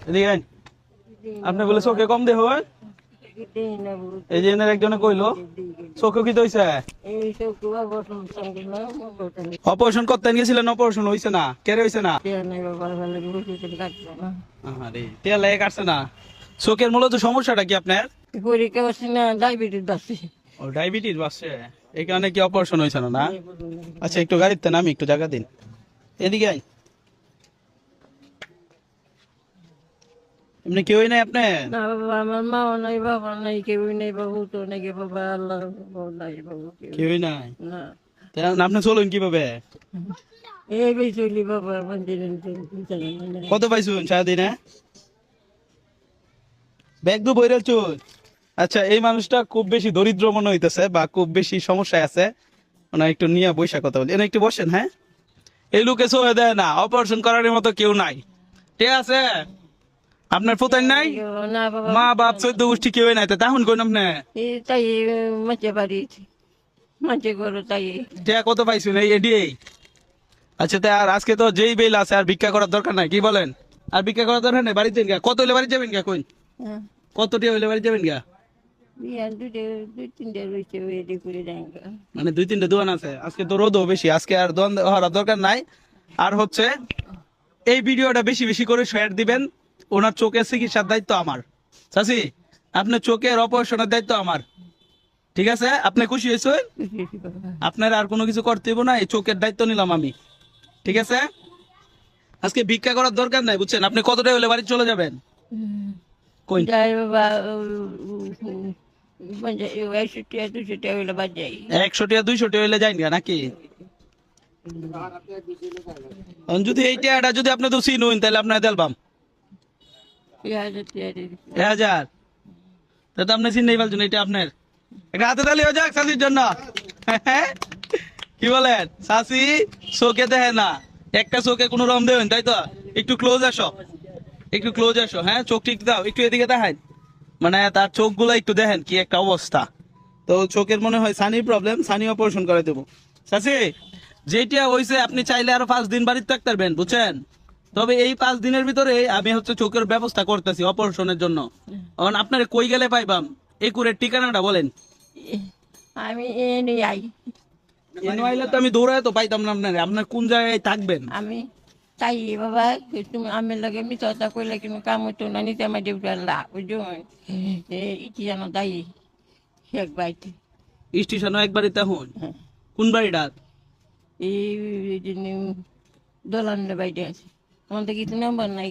এদিকে আইন। আপনি বলে চোখে কম দেহ হয়? এই যে এনার একজনে কইলো চোখে কি হইছে? অপারেশন করতে গেছিলেন, অপারেশন হইছে না? কেরে হইছে না? আরে তেল লাগে কাটছে না? চোখের মূলত সমস্যাটা কি আপনার? ডায়াবেটিস বাড়ছে। ও ডায়াবেটিস বাড়ছে, এই কারণে কি অপারেশন হইছে না? না আচ্ছা, একটু গাড়িতে নামি, একটু জায়গা দিন। এদিকে আই। এমনি কেউই নাই আপনি? না বাবা, আমার মাও নাই, বাবা নাই, কেউই নাই, বাবু তো নাকি বাবা, আল্লাহ নাই, বাবু কেউই নাই? না। আপনি চলুন কিভাবে? এই বেশ চলি বাবা, মন্দির কত পাইছুন সারাদিনে? ব্যাগ দু বইরেল চুল। আচ্ছা, এই মানুষটা খুব বেশি দরিদ্র মনে হইতেছে বা খুব বেশি সমস্যায় আছে, ওনা একটু নিয়ে বৈশা কথা বলি। এনে একটু বসেন। হ্যাঁ, এই লোকে চলে দেয় না, অপারেশন করার মতো কেউ নাই। ঠিক আছে, আপনার ফুতাই নাই, না বাবা, মা বাপ 14 গোষ্ঠী কেউই নাই, তখন কোন আপনি তাই মাঝে বাড়ি মাঝে করো তাই। টিয়া কত পাইছুন এই এডিএই? আচ্ছা, তা আর আজকে তো যেই বেল আছে, আর ভিক্ষা করার দরকার নাই, কি বলেন? আর ভিক্ষা করার দরকার নাই, বাড়িতে গা কত হইলে বাড়ি যাবেন গা? কই কত টিয়া হইলে বাড়ি যাবেন গা? দুই তিনটে রয়েছে রেডি করে দেন। মানে 2-3টা দোকান আছে, আজকে তো রোদও বেশি, আজকে আর দোকান হওয়ার দরকার নাই। আর হচ্ছে, এই ভিডিওটা বেশি বেশি করে শেয়ার দিবেন। ওনার চোখের চিকিৎসার দায়িত্ব আমার। চাচি, আপনার চোখের অপারেশনের দায়িত্ব আমার। ঠিক আছে, আপনি খুশি হয়েছেন? আপনার আর কোনো কিছু করতে হইব না, এই চোখের দায়িত্ব নিলাম আমি। ঠিক আছে, আজকে ভিক্ষা করার দরকার নাই, বুঝছেন? আপনি কতটা হলে বাড়ি চলে যাবেন? কই যাই বাবা, 100-200 হইলে বাদ যাই। 100 টাকা 200 টাকা হইলে যাই না নাকি? যদি এই টাকাটা যদি আপনি তো চিনুন, তাহলে আপনার দেলবাম 1000। তা তো আপনি চিনেই ফেলছেন, এটা আপনার। একটা হাতে তালি হয়ে যাক চাষির জন্য। কি বলেন চাষি? চোখে দেখে না, একটা চোখে কোনো রকম দেবেন, তাই তো? একটু ক্লোজ আসো, একটু ক্লোজ আসো। হ্যাঁ, চোখ ঠিক দাও, একটু এদিকে দেখান। মানে তার চোখগুলো একটু দেখেন কি একটা অবস্থা। তো চোখের মনে হয় সানির প্রবলেম, সানি অপারেশন করে দেবো। চাষি, যেটা হয়েছে, আপনি চাইলে আরো 5 দিন বাড়িতে থাকতে পারবেন, বুঝছেন? তবে এই 5 দিনের ভিতরে আমি হচ্ছে চোখের ব্যবস্থা করতেছি অপারেশনের জন্য। এখন আপনার কই গেলে পাইবাম? একুরের ঠিকানাটা বলেন। আমি এনে আই। আইলে তো আমি দৌড়ায় তো পাইতাম না আপনার। আপনার কোন জায়গায় থাকবেন? আমি তাই বাবা, তুমি আমি লাগে মি কথা কইলে কিন্তু কাম হইতো না, নিতে আমার ডিউটি আল্লাহ বুঝো। ইটি জানো তাই এক বাইতে স্টেশনও একবারই তখন? কোন বাড়িটা? এই দোলানের বাইরে আছে, আমাদের কিছু নাম্বার নাই।